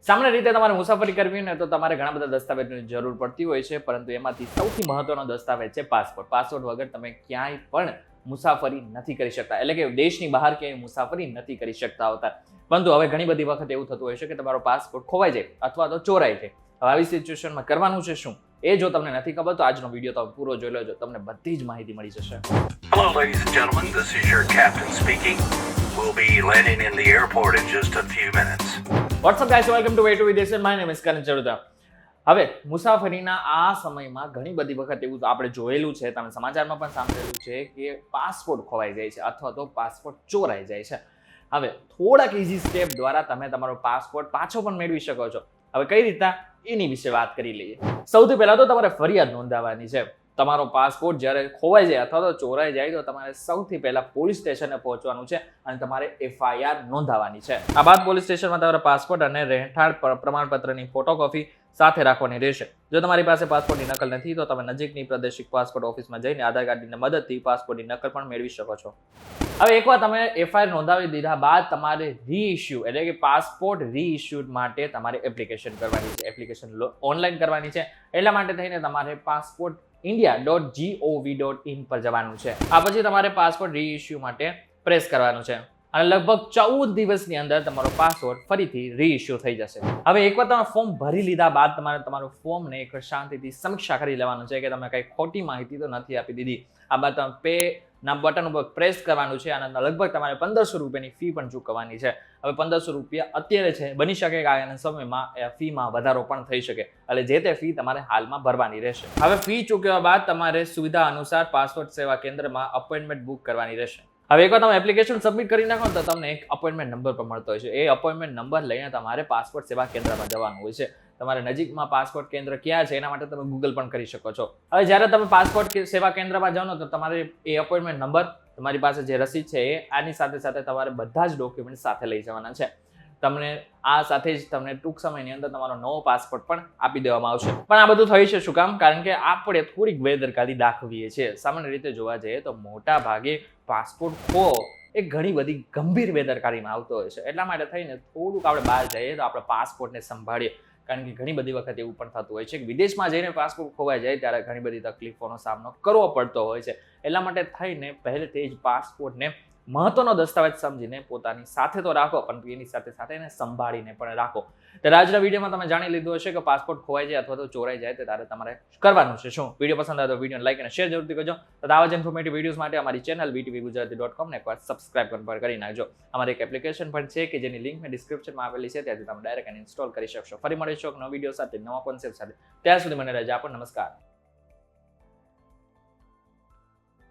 સામાન્ય રીતે તમારે મુસાફરી કરવી હોય ને તો તમારે ઘણા બધા દસ્તાવેજોની જરૂર પડતી હોય છે, પરંતુ એમાંથી સૌથી મહત્વનો દસ્તાવેજ છે પાસપોર્ટ. પાસપોર્ટ વગર તમે ક્યાંય પણ મુસાફરી નથી કરી શકતા, એટલે કે દેશની બહાર ક્યાંય મુસાફરી નથી કરી શકતા હોતા. પરંતુ હવે ઘણી બધી વખત એવું થતું હોય છે કે તમારો પાસપોર્ટ ખોવાઈ જાય અથવા તો ચોરાઈ જાય. હવે આવી સિચ્યુએશનમાં કરવાનું છે શું, એ જો તમને નથી ખબર તો આજનો વિડીયો તમે પૂરો જોઈ લેજો, તમને બધી જ માહિતી મળી જશે. Hello, ladies and gentlemen. This is your captain speaking. We'll be landing in the airport in just a few minutes. What's up guys, welcome to Way to Videsh. My name is Karan Charuta. હવે મુસાફરીના આ સમયમાં ઘણી બધી વખત એવું આપણે જોયેલું છે, તમે સમાચારમાં પણ સાંભળેલું છે કે પાસપોર્ટ ખોવાઈ જાય છે અથવા તો પાસપોર્ટ ચોરાઈ જાય છે. હવે થોડાક ઇઝી સ્ટેપ દ્વારા તમે તમારો પાસપોર્ટ પાછો પણ મેળવી શકો છો. હવે કઈ રીતના, એની વિશે વાત કરી લઈએ. સૌથી પહેલા તો તમારે ફરિયાદ નોંધાવવાની છે. તમારો પાસપોર્ટ જ્યારે ખોવાઈ જાય અથવા તો ચોરાઈ જાય તો તમારે સૌથી પહેલા પોલીસ સ્ટેશને પહોંચવાનું છે અને તમારે FIR નોંધાવવાની છે. આ બાદ પોલીસ સ્ટેશનમાં તમારા પાસપોર્ટ અને રહેઠાણ પ્રમાણપત્રની ફોટોકોપી સાથે રાખવાની રહેશે. જો તમારી પાસે પાસપોર્ટની નકલ નથી તો તમે નજીકની પ્રાદેશિક પાસપોર્ટ ઓફિસમાં જઈને આધાર કાર્ડની મદદથી પાસપોર્ટની નકલ પણ મેળવી શકો છો. હવે એકવાર તમે FIR નોંધાવી દીધા બાદ તમારે રીઇશ્યુ એટલે કે પાસપોર્ટ રીઇશ્યુ માટે તમારે એપ્લિકેશન કરવાની છે. એપ્લિકેશન ઓનલાઈન કરવાની છે. એટલા માટે થઈને તમારે પાસપોર્ટ india.gov.in પર જવાનું છે. આ પછી તમારે પાસપોર્ટ રીઇશ્યુ માટે પ્રેસ કરવાનું છે અને લગભગ 14 દિવસની અંદર તમારો પાસપોર્ટ ફરીથી રીઇશ્યુ થઈ જશે. હવે એકવાર તમે ફોર્મ ભરી લીધા બાદ તમારે તમારું ફોર્મને એકવાર શાંતિથી સમીક્ષા કરી લેવાનું છે કે તમે કંઈ ખોટી માહિતી તો નથી આપી દીધી. આ બાદ તમે પે ના બટન ઉપર પ્રેસ કરવાનું છે અને લગભગ તમારે 1500 રૂપિયાની ફી પણ ચૂકવવાની છે. હવે 1500 રૂપિયા અત્યારે છે, બની શકે કે આગળના સમયમાં ફીમાં વધારો પણ થઈ શકે, એટલે જે તે ફી તમારે હાલમાં ભરવાની રહેશે. હવે ફી ચૂકવ્યા બાદ તમારે સુવિધા અનુસાર પાસપોર્ટ સેવા કેન્દ્રમાં અપોઇન્ટમેન્ટ બુક કરવાની રહેશે. હવે એકવાર તમે એપ્લિકેશન સબમિટ કરી નાખો તો તમને એક અપોઇન્ટમેન્ટ નંબર પણ મળતો હોય છે. એ અપોઇન્ટમેન્ટ નંબર લઈને તમારે પાસપોર્ટ સેવા કેન્દ્રમાં જવાનું હોય છે. તમારે નજીકમાં પાસપોર્ટ કેન્દ્ર ક્યાં છે એના માટે તમે ગૂગલ પણ કરી શકો છો. હવે જ્યારે તમે પાસપોર્ટ સેવા કેન્દ્રમાં જાઓ તો તમારે એ અપોઇન્ટમેન્ટ નંબર, તમારી પાસે જે રસીદ છે એ, આની સાથે સાથે તમારે બધા જ ડોક્યુમેન્ટ સાથે લઈ જવાના છે. તમને આ સાથે જ તમને ટૂંક સમયની અંદર તમારો નવો પાસપોર્ટ પણ આપી દેવામાં આવશે. પણ આ બધું થઈ છે શું કામ? કારણ કે આપણે થોડીક બેદરકારી દાખવીએ છીએ. સામાન્ય રીતે જોવા જઈએ તો મોટા ભાગે પાસપોર્ટ ખો એ ઘણી બધી ગંભીર બેદરકારીમાં આવતો હોય છે. એટલા માટે થઈને થોડુંક આપણે બહાર જઈએ તો આપણે પાસપોર્ટને સંભાળીએ, કારણ કે ઘણી બધી વખત એવું પણ થતું હોય છે કે વિદેશમાં જઈને પાસપોર્ટ ખોવાઈ જાય ત્યારે ઘણી બધી તકલીફોનો સામનો કરવો પડતો હોય છે. એટલા માટે થઈને પહેલેથી જ પાસપોર્ટને મહત્વનો દસ્તાવેજ સમજીને પોતાની સાથે તો રાખો, પણ એની સાથે સાથે એને સંભાળીને પણ રાખો. ત્યારે આજના વિડીયોમાં તમે જાણી લીધું હશે કે પાસપોર્ટ ખોવાઈ જાય અથવા તો ચોરાઈ જાય ત્યારે તમારે કરવાનું છે શું. વિડીયો પસંદ આવે તો વિડીયોને લાઈક અને શેર જરૂરથી કરજો. તો આવા જ ઇન્ફોર્મેટિવ વિડીયોઝ માટે અમારી ચેનલ vtvgujarati.com ને એકવાર સબસ્ક્રાઇબ કરી નાખજો. અમારી એક એપ્લિકેશન પણ છે કે જેની લિંક મેં ડિસ્ક્રિપ્શનમાં આપેલી છે, ત્યાંથી તમે ડાયરેક્ટ ઇન્સ્ટોલ કરી શકશો. ફરી મળીશું એક નવો વિડીયો સાથે, નવા કોન્સેપ્ટ સાથે. ત્યાં સુધી મને રજા આપો. નમસ્કાર.